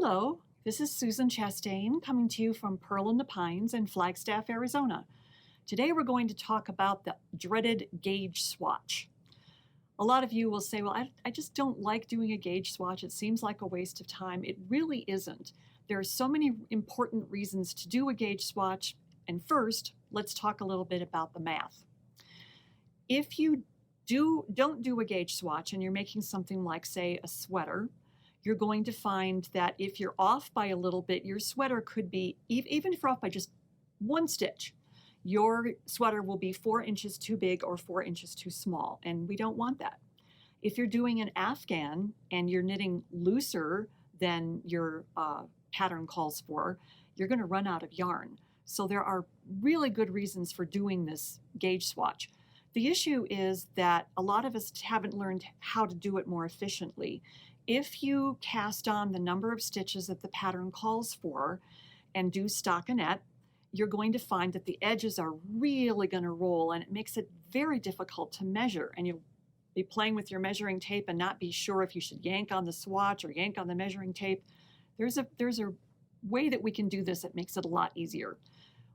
Hello, this is Susan Chastain coming to you from Pearl in the Pines in Flagstaff, Arizona. Today we're going to talk about the dreaded gauge swatch. A lot of you will say, well, I just don't like doing a gauge swatch. It seems like a waste of time. It really isn't. There are so many important reasons to do a gauge swatch. And first, let's talk a little bit about the math. If you don't do a gauge swatch and you're making something like, say, a sweater, you're going to find that if you're off by a little bit, your sweater could be, even if you're off by just one stitch, your sweater will be 4 inches too big or 4 inches too small, and we don't want that. If you're doing an Afghan and you're knitting looser than your pattern calls for, you're going to run out of yarn. So there are really good reasons for doing this gauge swatch. The issue is that a lot of us haven't learned how to do it more efficiently. If you cast on the number of stitches that the pattern calls for and do stockinette, you're going to find that the edges are really going to roll, and it makes it very difficult to measure. And you'll be playing with your measuring tape and not be sure if you should yank on the swatch or yank on the measuring tape. There's a way that we can do this that makes it a lot easier.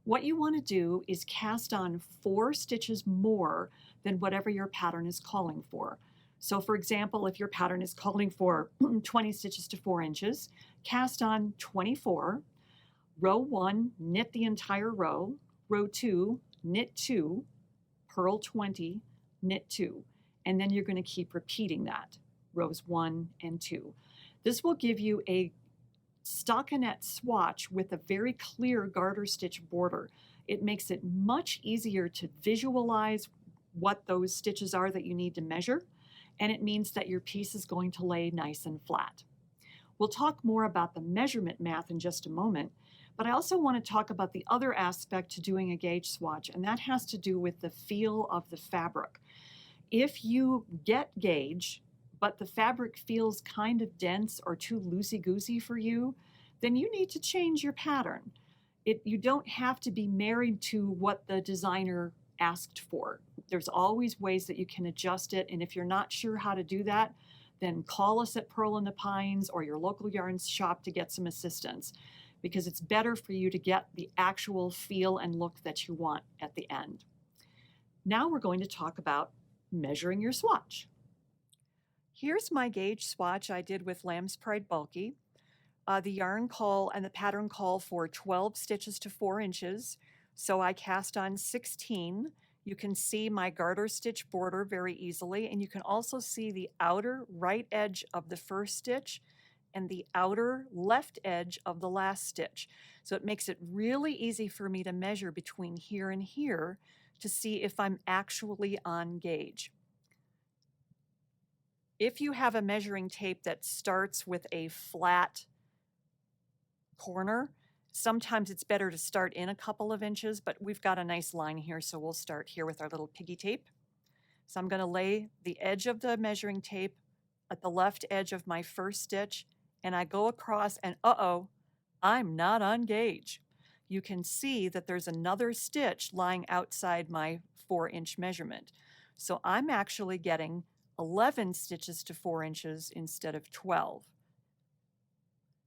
What you want to do is cast on 4 stitches more than whatever your pattern is calling for. So for example, if your pattern is calling for 20 stitches to 4 inches, cast on 24, row 1, knit the entire row, row 2, knit 2, purl 20, knit 2, and then you're going to keep repeating that, rows 1 and 2. This will give you a stockinette swatch with a very clear garter stitch border. It makes it much easier to visualize what those stitches are that you need to measure, and it means that your piece is going to lay nice and flat. We'll talk more about the measurement math in just a moment, but I also want to talk about the other aspect to doing a gauge swatch, and that has to do with the feel of the fabric. If you get gauge, but the fabric feels kind of dense or too loosey-goosey for you, then you need to change your pattern. You don't have to be married to what the designer asked for. There's always ways that you can adjust it, and if you're not sure how to do that, then call us at Pearl in the Pines or your local yarn shop to get some assistance, because it's better for you to get the actual feel and look that you want at the end. Now we're going to talk about measuring your swatch. Here's my gauge swatch I did with Lamb's Pride Bulky. The yarn call and the pattern call for 12 stitches to 4 inches, so I cast on 16. You can see my garter stitch border very easily, and you can also see the outer right edge of the first stitch and the outer left edge of the last stitch. So it makes it really easy for me to measure between here and here to see if I'm actually on gauge. If you have a measuring tape that starts with a flat corner, sometimes it's better to start in a couple of inches, but we've got a nice line here, so we'll start here with our little piggy tape. So I'm going to lay the edge of the measuring tape at the left edge of my first stitch, and I go across, and I'm not on gauge. You can see that there's another stitch lying outside my 4-inch measurement. So I'm actually getting 11 stitches to 4 inches instead of 12.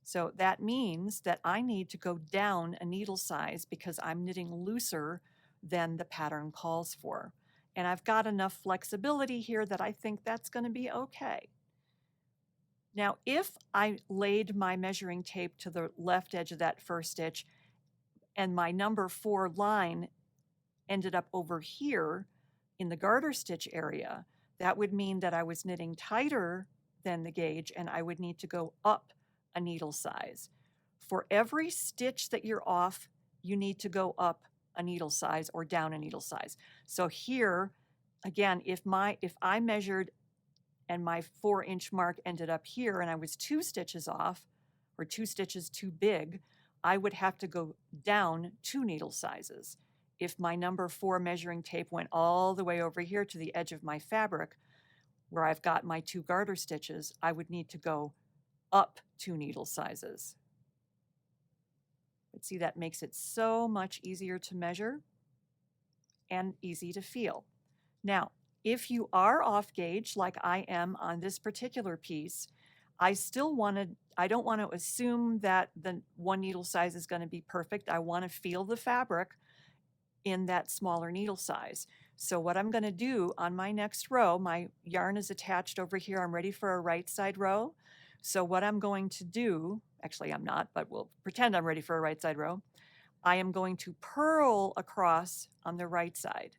So that means that I need to go down a needle size because I'm knitting looser than the pattern calls for. And I've got enough flexibility here that I think that's going to be okay. Now, if I laid my measuring tape to the left edge of that first stitch and my number 4 line ended up over here in the garter stitch area, that would mean that I was knitting tighter than the gauge and I would need to go up a needle size. For every stitch that you're off, you need to go up a needle size or down a needle size. So here, again, if I measured and my 4-inch mark ended up here and I was 2 stitches off or 2 stitches too big, I would have to go down 2 needle sizes. If my number 4 measuring tape went all the way over here to the edge of my fabric where I've got my 2 garter stitches, I would need to go up 2 needle sizes. But see, that makes it so much easier to measure and easy to feel. Now, if you are off gauge, like I am on this particular piece, I don't want to assume that the one needle size is going to be perfect. I want to feel the fabric in that smaller needle size. So what I'm going to do on my next row, my yarn is attached over here. I'm ready for a right side row. So what I'm going to do, actually I'm not, but we'll pretend I'm ready for a right side row. I am going to purl across on the right side.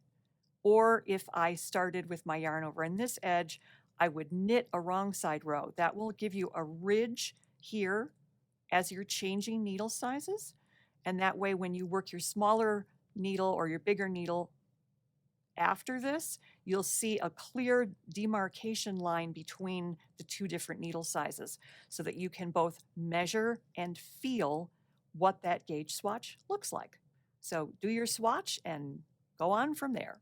Or if I started with my yarn over on this edge, I would knit a wrong side row. That will give you a ridge here as you're changing needle sizes. And that way, when you work your smaller needle or your bigger needle after this, you'll see a clear demarcation line between the two different needle sizes so that you can both measure and feel what that gauge swatch looks like. So do your swatch and go on from there.